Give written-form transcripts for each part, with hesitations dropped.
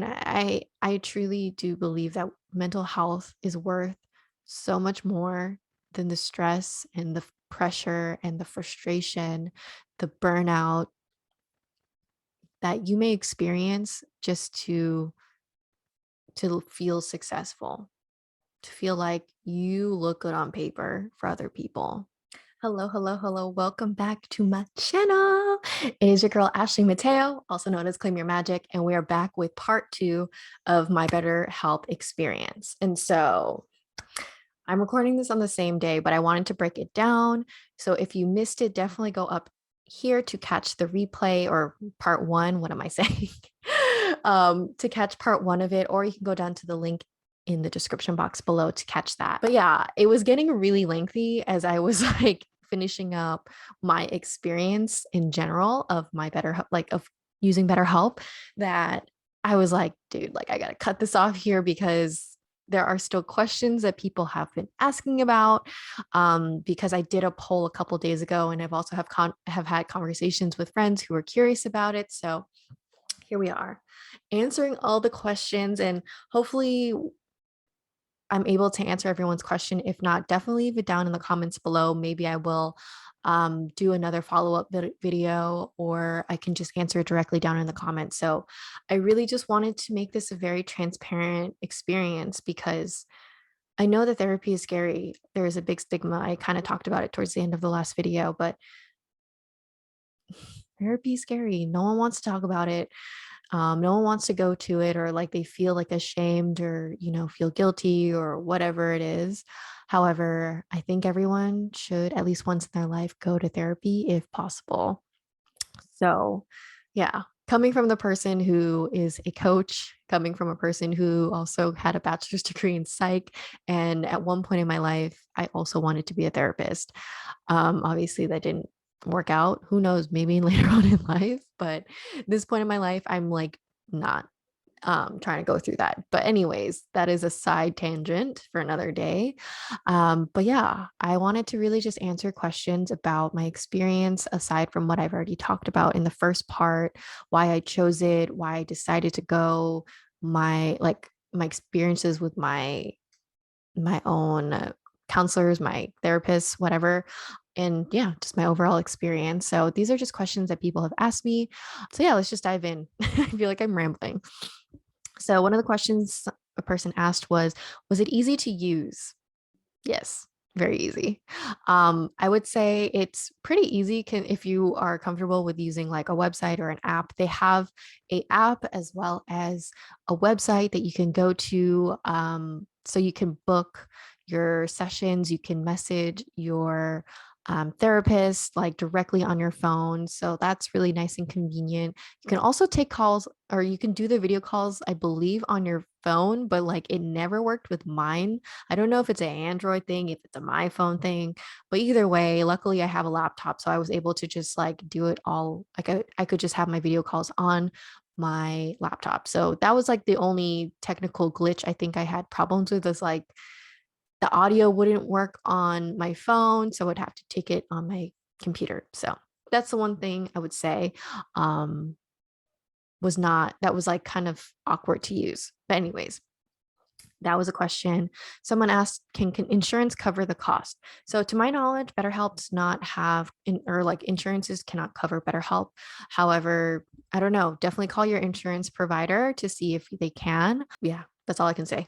And I truly do believe that mental health is worth so much more than the stress and the pressure and the frustration, the burnout that you may experience just to feel successful, to feel like you look good on paper for other people. Hello, hello, hello. Welcome back to my channel. It is your girl, Ashley Mateo, also known as Claim Your Magic, and we are back with part two of my BetterHelp experience. And so I'm recording this on the same day, but I wanted to break it down. So if you missed it, definitely go up here to catch the replay or part one. What am I saying? To catch part one of it, or you can go down to the link in the description box below to catch that. But yeah, it was getting really lengthy as I was like finishing up my experience in general of my better like of using BetterHelp, that I was like, dude, like I gotta cut this off here because there are still questions that people have been asking about, because I did a poll a couple days ago, and I've also have had conversations with friends who are curious about it. So here we are, answering all the questions, and hopefully I'm able to answer everyone's question. If not, definitely leave it down in the comments below. Maybe I will do another follow-up video, or I can just answer it directly down in the comments. So I really just wanted to make this a very transparent experience because I know that therapy is scary. There is a big stigma. I kind of talked about it towards the end of the last video, but therapy is scary. No one wants to talk about it. No one wants to go to it, or like they feel like ashamed, or feel guilty or whatever it is. However, I think everyone should at least once in their life go to therapy if possible. So yeah, coming from the person who is a coach, coming from a person who also had a bachelor's degree in psych, and at one point in my life I also wanted to be a therapist. Obviously that didn't work out. Who knows, maybe later on in life, but this point in my life I'm like not trying to go through that. But anyways, that is a side tangent for another day. But yeah, I wanted to really just answer questions about my experience aside from what I've already talked about in the first part, why I chose it, why I decided to go, my experiences with my own counselors, my therapists, whatever. And yeah, just my overall experience. So these are just questions that people have asked me. So yeah, let's just dive in. I feel like I'm rambling. So one of the questions a person asked was it easy to use? Yes, very easy. I would say it's pretty easy if you are comfortable with using like a website or an app. They have a app as well as a website that you can go to. So you can book your sessions, you can message your therapist like directly on your phone. So that's really nice and convenient. You can also take calls, or you can do the video calls, I believe, on your phone, but like it never worked with mine. I don't know if it's an Android thing, if it's a my phone thing, but either way, luckily I have a laptop. So I was able to just like do it all. Like I could just have my video calls on my laptop. So that was like the only technical glitch I think I had problems with, is like the audio wouldn't work on my phone. So I'd have to take it on my computer. So that's the one thing I would say that was like kind of awkward to use. But anyways, that was a question. Someone asked, can insurance cover the cost? So to my knowledge, BetterHelp does not have or like insurances cannot cover BetterHelp. However, I don't know, definitely call your insurance provider to see if they can. Yeah, that's all I can say.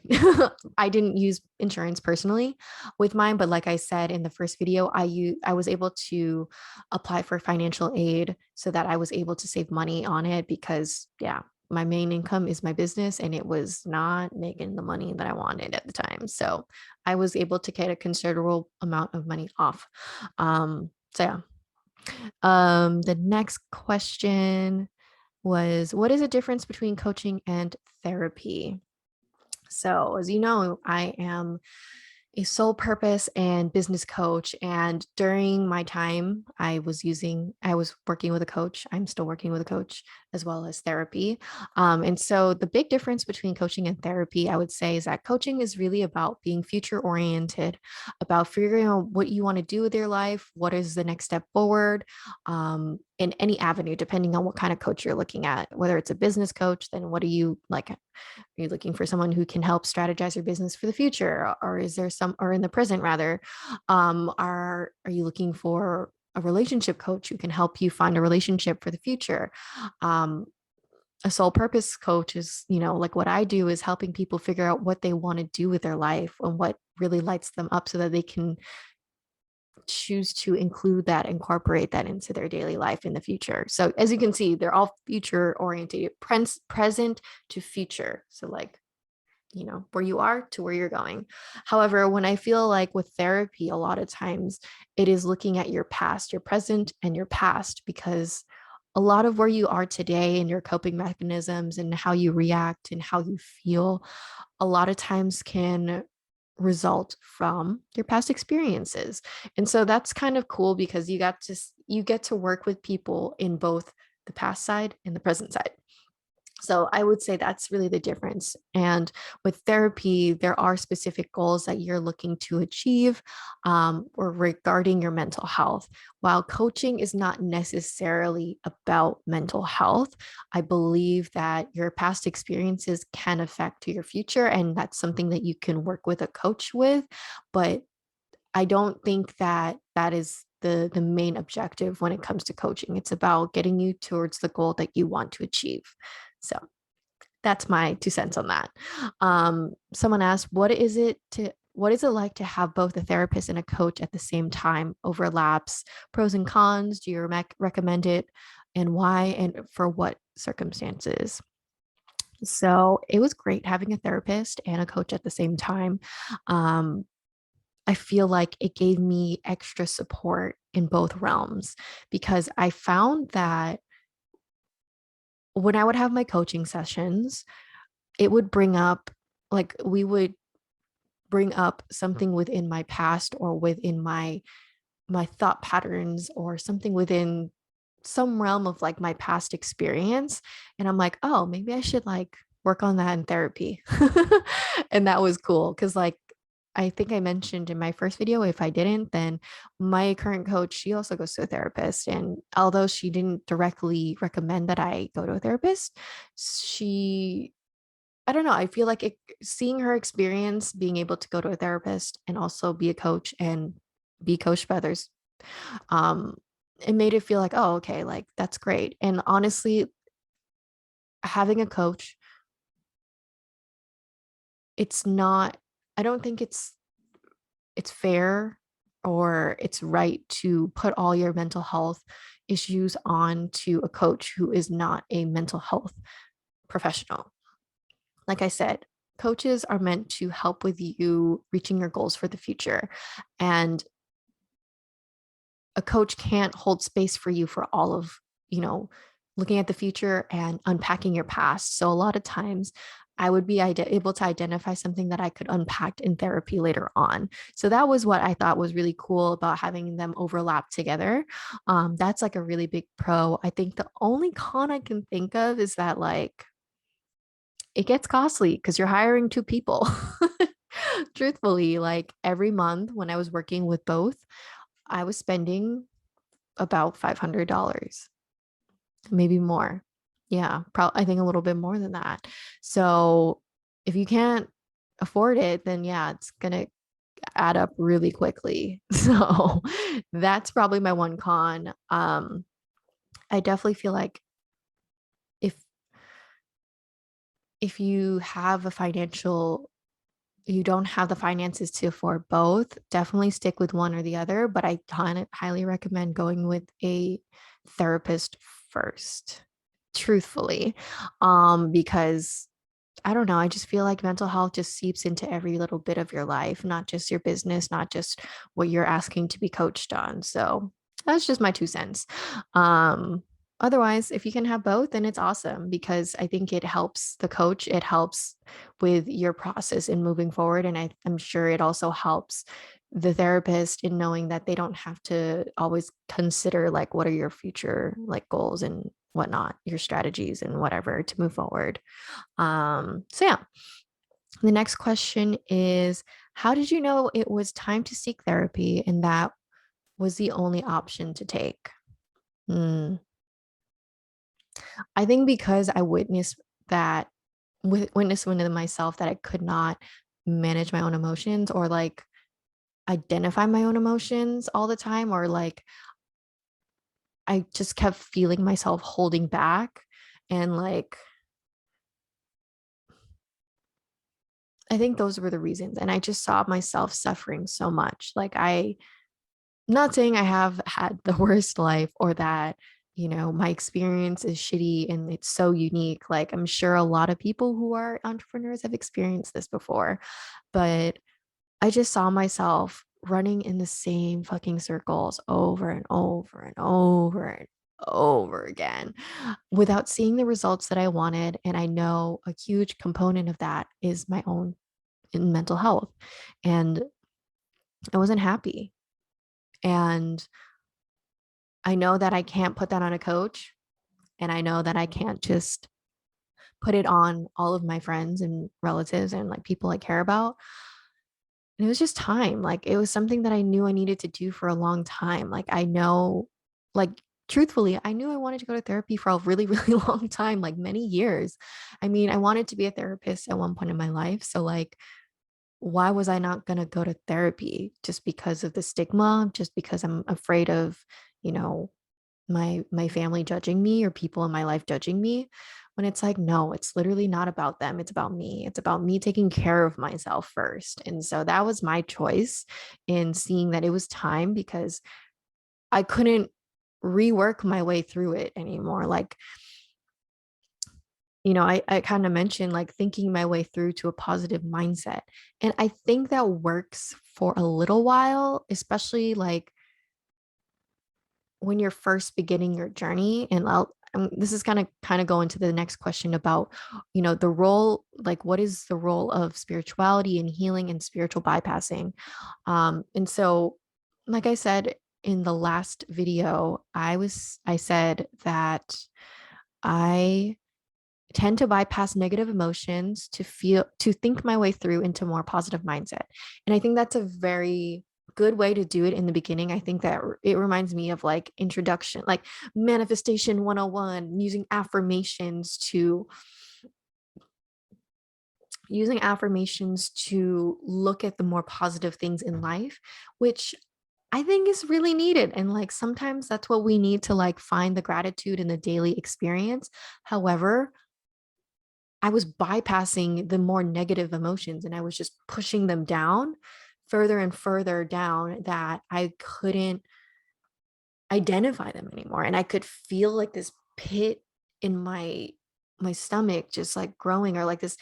I didn't use insurance personally with mine, but like I said in the first video, I was able to apply for financial aid so that I was able to save money on it because yeah, my main income is my business, and it was not making the money that I wanted at the time. So I was able to get a considerable amount of money off. So yeah. The next question was, what is the difference between coaching and therapy? So as you know, I am a sole purpose and business coach. And during my time, I was working with a coach. I'm still working with a coach. as well as therapy. And so the big difference between coaching and therapy, I would say, is that coaching is really about being future oriented, about figuring out what you want to do with your life, what is the next step forward, in any avenue, depending on what kind of coach you're looking at. Whether it's a business coach, then what are you like? Are you looking for someone who can help strategize your business for the future, or is there some, or in the present rather, are you looking for a relationship coach who can help you find a relationship for the future? Um, a soul purpose coach is, like what I do is helping people figure out what they want to do with their life and what really lights them up so that they can choose to include that, incorporate that into their daily life in the future. So as you can see, they're all future oriented, present to future. So like, where you are to where you're going. However, when I feel like with therapy, a lot of times it is looking at your past, your present, and your past, because a lot of where you are today and your coping mechanisms and how you react and how you feel, a lot of times can result from your past experiences. And so that's kind of cool because you get to work with people in both the past side and the present side. So I would say that's really the difference. And with therapy, there are specific goals that you're looking to achieve, or regarding your mental health. While coaching is not necessarily about mental health, I believe that your past experiences can affect your future, and that's something that you can work with a coach with. But I don't think that that is the main objective when it comes to coaching. It's about getting you towards the goal that you want to achieve. So that's my 2 cents on that. Someone asked, what is it like to have both a therapist and a coach at the same time? Overlaps, pros and cons? Do you recommend it, and why, and for what circumstances? So it was great having a therapist and a coach at the same time. Um, I feel like it gave me extra support in both realms because I found that when I would have my coaching sessions, it would bring up, like, we would bring up something within my past or within my thought patterns or something within some realm of like my past experience. And I'm like, oh, maybe I should like work on that in therapy. And that was cool because like I think I mentioned in my first video, if I didn't, then my current coach, she also goes to a therapist. And although she didn't directly recommend that I go to a therapist, she I don't know. I feel like seeing her experience, being able to go to a therapist and also be a coach and be coached by others, um, it made it feel like, oh, okay, like that's great. And honestly, having a coach, it's not, I don't think it's fair or it's right to put all your mental health issues on to a coach who is not a mental health professional. Like I said, coaches are meant to help with you reaching your goals for the future. And a coach can't hold space for you for all of, you know, looking at the future and unpacking your past. So a lot of times I would be able to identify something that I could unpack in therapy later on. So that was what I thought was really cool about having them overlap together. That's like a really big pro. I think the only con I can think of is that like it gets costly because you're hiring two people. Truthfully, like every month when I was working with both, I was spending about $500, maybe more. Yeah, probably I think a little bit more than that. So if you can't afford it, then yeah, it's gonna add up really quickly. So that's probably my one con. I definitely feel like if if you have a financial you don't have the finances to afford both, definitely stick with one or the other. But I highly recommend going with a therapist first, truthfully, because I don't know, I just feel like mental health just seeps into every little bit of your life, not just your business, not just what you're asking to be coached on. So that's just my 2 cents. Um, Otherwise, if you can have both, then it's awesome because I think it helps the coach, it helps with your process in moving forward. And I'm sure it also helps the therapist in knowing that they don't have to always consider like what are your future like goals and whatnot, your strategies and whatever to move forward. So yeah, the next question is, how did you know it was time to seek therapy and that was the only option to take? Hmm. I think because I that witnessed within myself that I could not manage my own emotions or like identify my own emotions all the time, or like I just kept feeling myself holding back. And like, I think those were the reasons. And I just saw myself suffering so much. Like, not saying I have had the worst life or that, my experience is shitty and it's so unique. Like, I'm sure a lot of people who are entrepreneurs have experienced this before, but I just saw myself running in the same fucking circles over and over and over and over again without seeing the results that I wanted. And I know a huge component of that is my own mental health. And I wasn't happy. And I know that I can't put that on a coach. And I know that I can't just put it on all of my friends and relatives and like people I care about. And it was just time. Like it was something that I knew I needed to do for a long time. Like I know, like truthfully, I knew I wanted to go to therapy for a really, really long time, like many years. I mean, I wanted to be a therapist at one point in my life. So like, why was I not going to go to therapy just because of the stigma, just because I'm afraid of, you know, my family judging me or people in my life judging me, when it's like no, it's literally not about them, it's about me, it's about me taking care of myself first. And so that was my choice in seeing that it was time, because I couldn't rework my way through it anymore. Like, I kind of mentioned like thinking my way through to a positive mindset, and I think that works for a little while, especially like when you're first beginning your journey. And this is kind of go into the next question about, the role, like what is the role of spirituality and healing and spiritual bypassing. And so, like I said in the last video, I said that I tend to bypass negative emotions to think my way through into more positive mindset. And I think that's a very good way to do it in the beginning. I think that it reminds me of like introduction, like manifestation 101, using affirmations to look at the more positive things in life, which I think is really needed. And like sometimes that's what we need to like find the gratitude in the daily experience. However, I was bypassing the more negative emotions and I was just pushing them down further and further down, that I couldn't identify them anymore. And I could feel like this pit in my stomach just like growing, or like this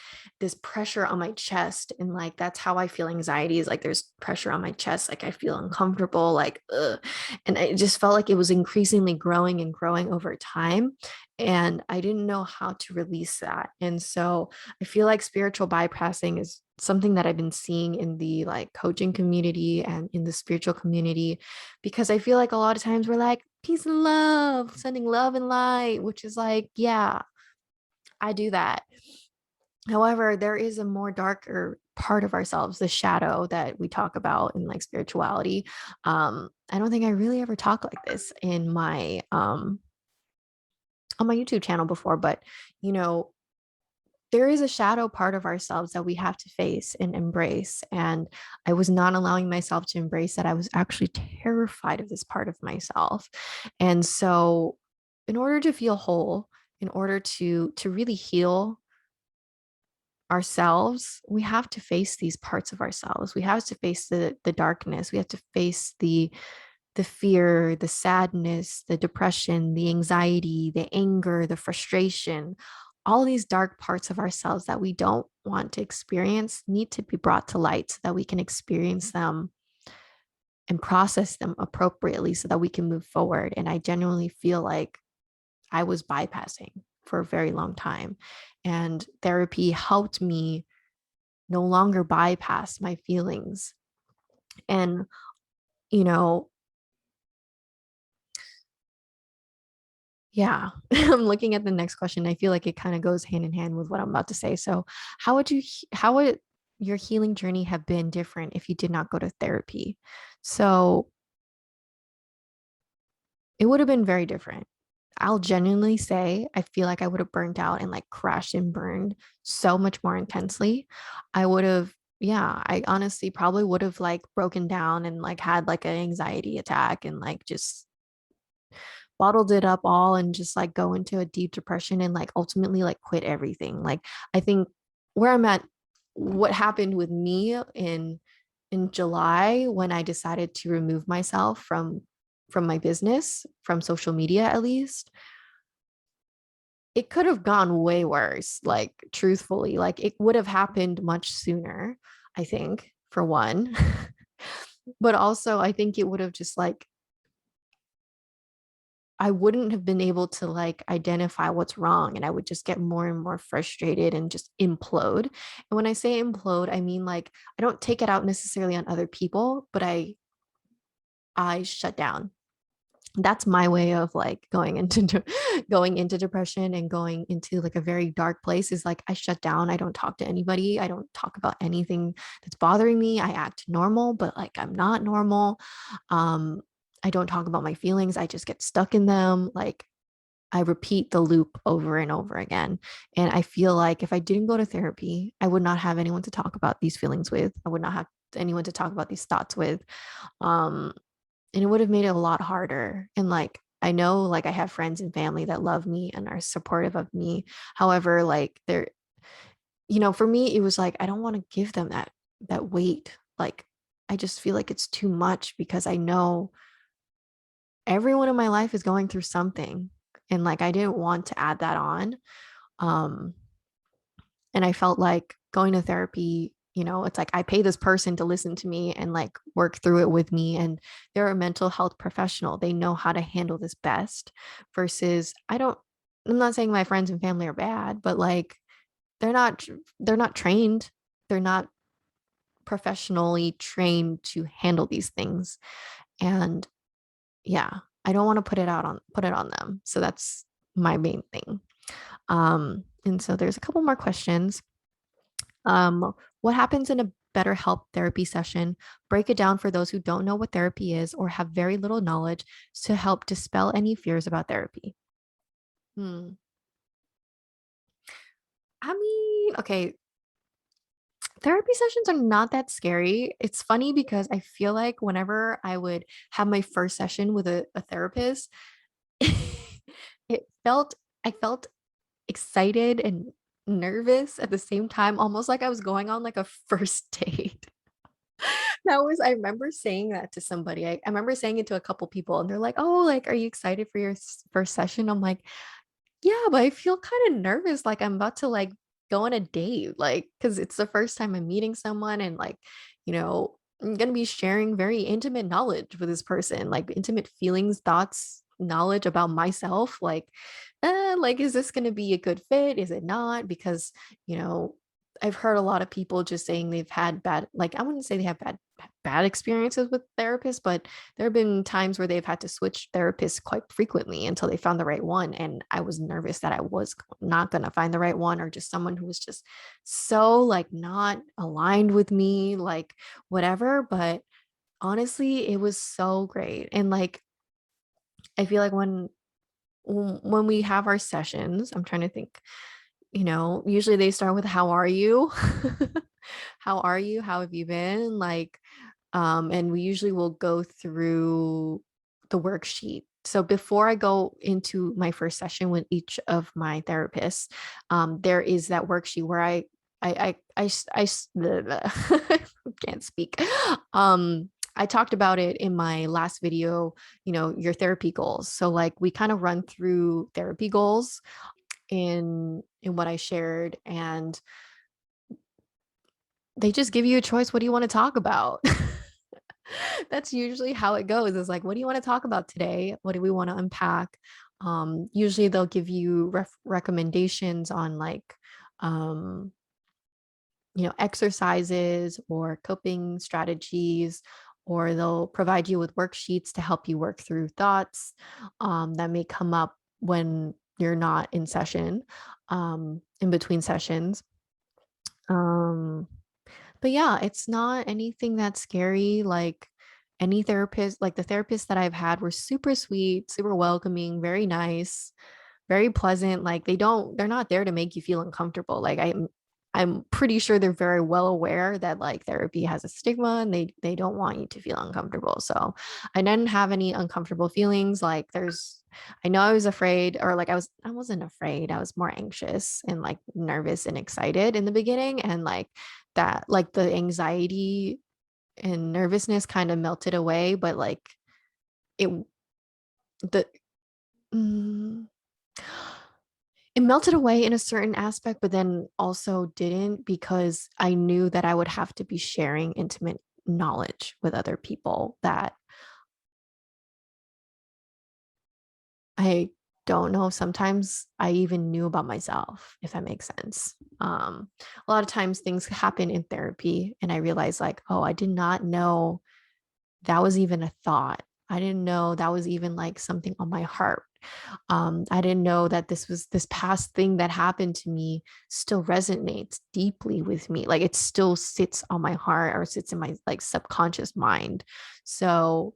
pressure on my chest. And like that's how I feel anxiety, is like there's pressure on my chest, like I feel uncomfortable, like ugh. And it just felt like it was increasingly growing and growing over time, and I didn't know how to release that. And so I feel like spiritual bypassing is something that I've been seeing in the like coaching community and in the spiritual community, because I feel like a lot of times we're like, peace and love, sending love and light, which is like, yeah, I do that. However, there is a more darker part of ourselves, the shadow that we talk about in like spirituality. I don't think I really ever talked like this in my on my YouTube channel before, but you know, there is a shadow part of ourselves that we have to face and embrace. And I was not allowing myself to embrace that. I was actually terrified of this part of myself. And so, in order to feel whole, in order to really heal ourselves, we have to face these parts of ourselves. We have to face the darkness. We have to face the fear, the sadness, the depression, the anxiety, the anger, the frustration. All these dark parts of ourselves that we don't want to experience need to be brought to light so that we can experience them and process them appropriately so that we can move forward. And I genuinely feel like I was bypassing for a very long time. And therapy helped me no longer bypass my feelings. And, you know, Yeah. I'm looking at the next question. I feel like it kind of goes hand in hand with what I'm about to say. So, how would your healing journey have been different if you did not go to therapy? So, it would have been very different. I'll genuinely say I feel like I would have burned out and like crashed and burned so much more intensely. I would have, yeah, I honestly probably would have like broken down and like had like an anxiety attack and like just bottled it up all and just like go into a deep depression and like ultimately like quit everything. Like I think where I'm at, what happened with me in July when I decided to remove myself from my business, from social media at least, it could have gone way worse, like truthfully. Like it would have happened much sooner, I think, for one. But also I think it would have just like I wouldn't have been able to like identify what's wrong and I would just get more and more frustrated and just implode. And when I say implode, I mean like I don't take it out necessarily on other people, but I shut down. That's my way of like going into going into depression and going into like a very dark place is like I shut down. I don't talk to anybody. I don't talk about anything that's bothering me. I act normal, but like I'm not normal. Um I don't talk about my feelings. I just get stuck in them. Like I repeat the loop over and over again. And I feel like if I didn't go to therapy, I would not have anyone to talk about these feelings with. I would not have anyone to talk about these thoughts with. Um, and it would have made it a lot harder. And like, I know like I have friends and family that love me and are supportive of me. However, like they're, for me, it was like, I don't want to give them that weight. Like, I just feel like it's too much because I know everyone in my life is going through something. And like I didn't want to add that on. Um, and I felt like going to therapy, it's like I pay this person to listen to me and like work through it with me. And they're a mental health professional. They know how to handle this best versus I'm not saying my friends and family are bad, but like they're not they're not trained. They're not professionally trained to handle these things. And yeah, I don't want to put it on them. So that's my main thing. And so there's a couple more questions. What happens in a BetterHelp therapy session? Break it down for those who don't know what therapy is or have very little knowledge to help dispel any fears about therapy. Hmm. I mean, okay, therapy sessions are not that scary. It's funny because I feel like whenever I would have my first session with a therapist, I felt excited and nervous at the same time, almost like I was going on like a first date. I remember saying that to somebody. I remember saying it to a couple people, and they're like, "Oh, like, are you excited for your first session?" I'm like, "Yeah, but I feel kind of nervous, like I'm about to like go on a date, like, because it's the first time I'm meeting someone, and like, I'm gonna be sharing very intimate knowledge with this person, like intimate feelings, thoughts, knowledge about myself. Like, is this gonna be a good fit? Is it not? Because you know." I've heard a lot of people just saying they've had bad, like I wouldn't say they have bad experiences with therapists, but there have been times where they've had to switch therapists quite frequently until they found the right one. And I was nervous that I was not going to find the right one or just someone who was just so like not aligned with me, like whatever. But honestly, it was so great. And like, I feel like when we have our sessions, I'm trying to think, usually they start with how are you? How are you? How have you been? Like, and we usually will go through the worksheet. So before I go into my first session with each of my therapists, there is that worksheet where can't speak. I talked about it in my last video, your therapy goals. So like we kind of run through therapy goals in what I shared, and they just give you a choice. What do you want to talk about? That's usually how it goes. Is like, what do you want to talk about today? What do we want to unpack? Usually they'll give you recommendations on like, um, exercises or coping strategies, or they'll provide you with worksheets to help you work through thoughts that may come up when you're not in session, in between sessions. Um, but yeah, it's not anything that's scary. Like any therapist, like the therapists that I've had were super sweet, super welcoming, very nice, very pleasant. Like they're not there to make you feel uncomfortable. Like I'm pretty sure they're very well aware that like therapy has a stigma and they don't want you to feel uncomfortable. So I didn't have any uncomfortable feelings. Like I know I was afraid, or like I wasn't afraid. I was more anxious and like nervous and excited in the beginning, and like that like the anxiety and nervousness kind of melted away, but like it the mm, it melted away in a certain aspect, but then also didn't, because I knew that I would have to be sharing intimate knowledge with other people that I don't know. Sometimes I even knew about myself, if that makes sense. A lot of times things happen in therapy, and I realized, like, oh, I did not know that was even a thought. I didn't know that was even like something on my heart. I didn't know that this past thing that happened to me still resonates deeply with me. Like it still sits on my heart or sits in my like subconscious mind. So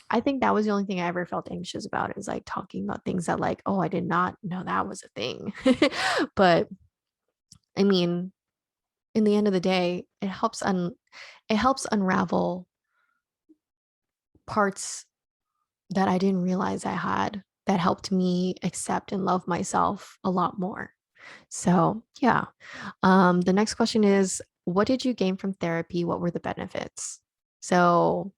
I think that was the only thing I ever felt anxious about, is like talking about things that like, oh, I did not know that was a thing. But I mean, in the end of the day, it helps unravel parts that I didn't realize I had, that helped me accept and love myself a lot more. So, yeah. The next question is, what did you gain from therapy? What were the benefits? So,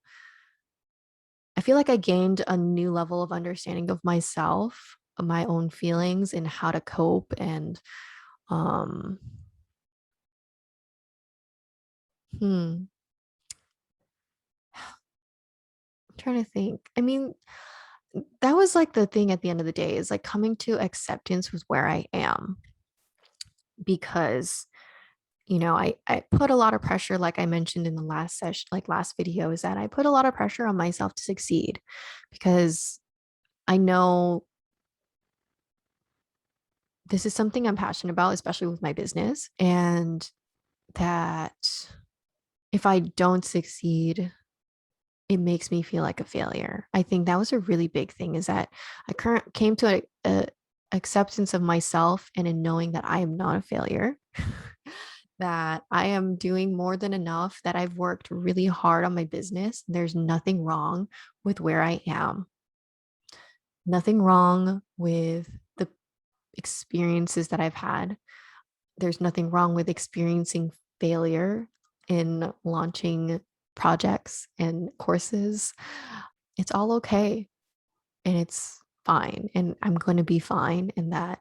I feel like I gained a new level of understanding of myself, of my own feelings, and how to cope. And, um, hmm, I'm trying to think. I mean, that was like the thing at the end of the day, is like coming to acceptance with where I am, because I put a lot of pressure, like I mentioned in the last session, like last video, is that I put a lot of pressure on myself to succeed, because I know this is something I'm passionate about, especially with my business, and that if I don't succeed, it makes me feel like a failure. I think that was a really big thing, is that came to a acceptance of myself, and in knowing that I am not a failure, that I am doing more than enough, that I've worked really hard on my business. There's nothing wrong with where I am, nothing wrong with the experiences that I've had. There's nothing wrong with experiencing failure in launching projects and courses. It's all okay, and it's fine. And I'm going to be fine. And that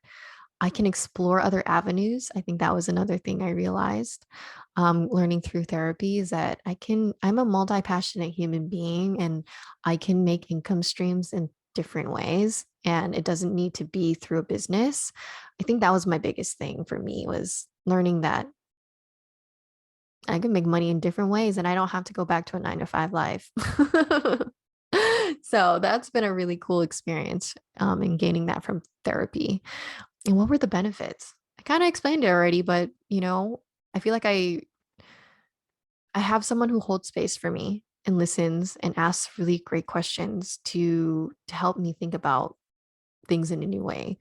I can explore other avenues. I think that was another thing I realized, learning through therapy, is that I'm a multi passionate human being, and I can make income streams in different ways. And it doesn't need to be through a business. I think that was my biggest thing for me, was learning that I can make money in different ways, and I don't have to go back to a 9 to 5 life. So that's been a really cool experience, in gaining that from therapy. And what were the benefits? I kind of explained it already, but I feel like I have someone who holds space for me and listens and asks really great questions to help me think about things in a new way.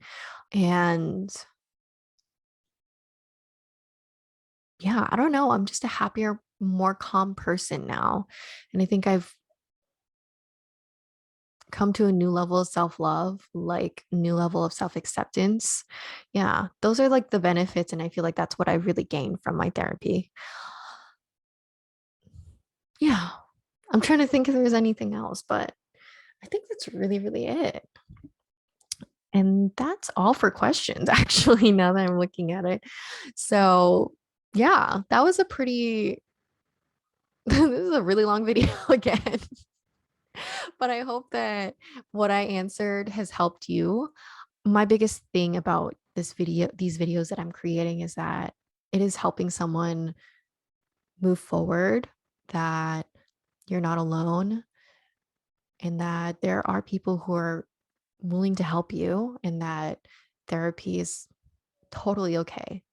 And yeah, I don't know, I'm just a happier, more calm person now. And I think I've come to a new level of self-love, like new level of self-acceptance. Yeah, those are like the benefits, and I feel like that's what I really gained from my therapy. Yeah. I'm trying to think if there's anything else, but I think that's really, really it. And that's all for questions, actually, now that I'm looking at it. So, yeah, that was a pretty, this is a really long video again, but I hope that what I answered has helped you. My biggest thing about these videos that I'm creating, is that it is helping someone move forward, that you're not alone, and that there are people who are willing to help you and that therapy is totally okay.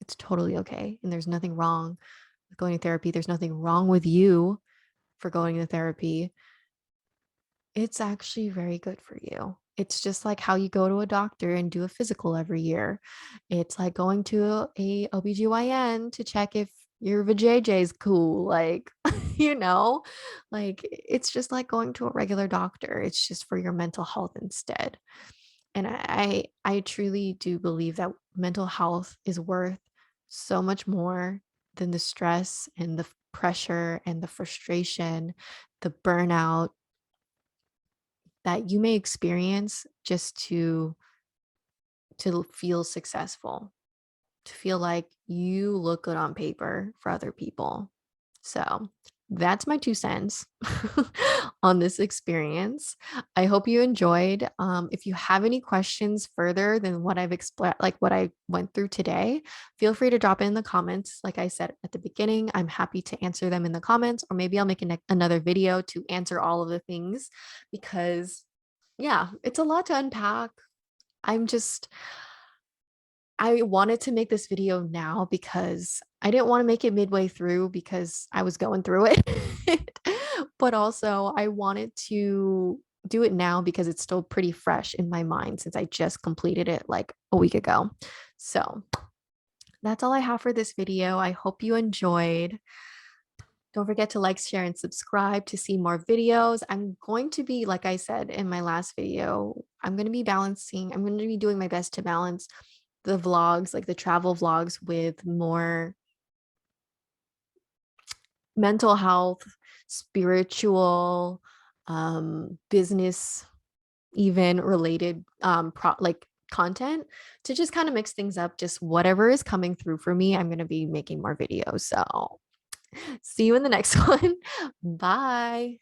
It's totally okay. And there's nothing wrong with going to therapy. There's nothing wrong with you for going to therapy. It's actually very good for you. It's just like how you go to a doctor and do a physical every year. It's like going to a OBGYN to check if your vajayjay is cool. Like, you know, like it's just like going to a regular doctor. It's just for your mental health instead. And I truly do believe that mental health is worth so much more than the stress and the pressure and the frustration, the burnout that you may experience just to feel successful, to feel like you look good on paper for other people. So that's my 2 cents on this experience. I hope you enjoyed. If you have any questions further than what I've explained, like what I went through today, feel free to drop it in the comments. Like I said at the beginning, I'm happy to answer them in the comments, or maybe I'll make another video to answer all of the things because, yeah, it's a lot to unpack. I'm just, I wanted to make this video now because I didn't want to make it midway through because I was going through it. But also, I wanted to do it now because it's still pretty fresh in my mind since I just completed it like a week ago. So that's all I have for this video. I hope you enjoyed. Don't forget to like, share, and subscribe to see more videos. I'm going to be, like I said in my last video, I'm going to be I'm going to be doing my best to balance the vlogs, like the travel vlogs, with more mental health, spiritual, business, even related like content to just kind of mix things up. Just whatever is coming through for me, I'm going to be making more videos. So see you in the next one. Bye.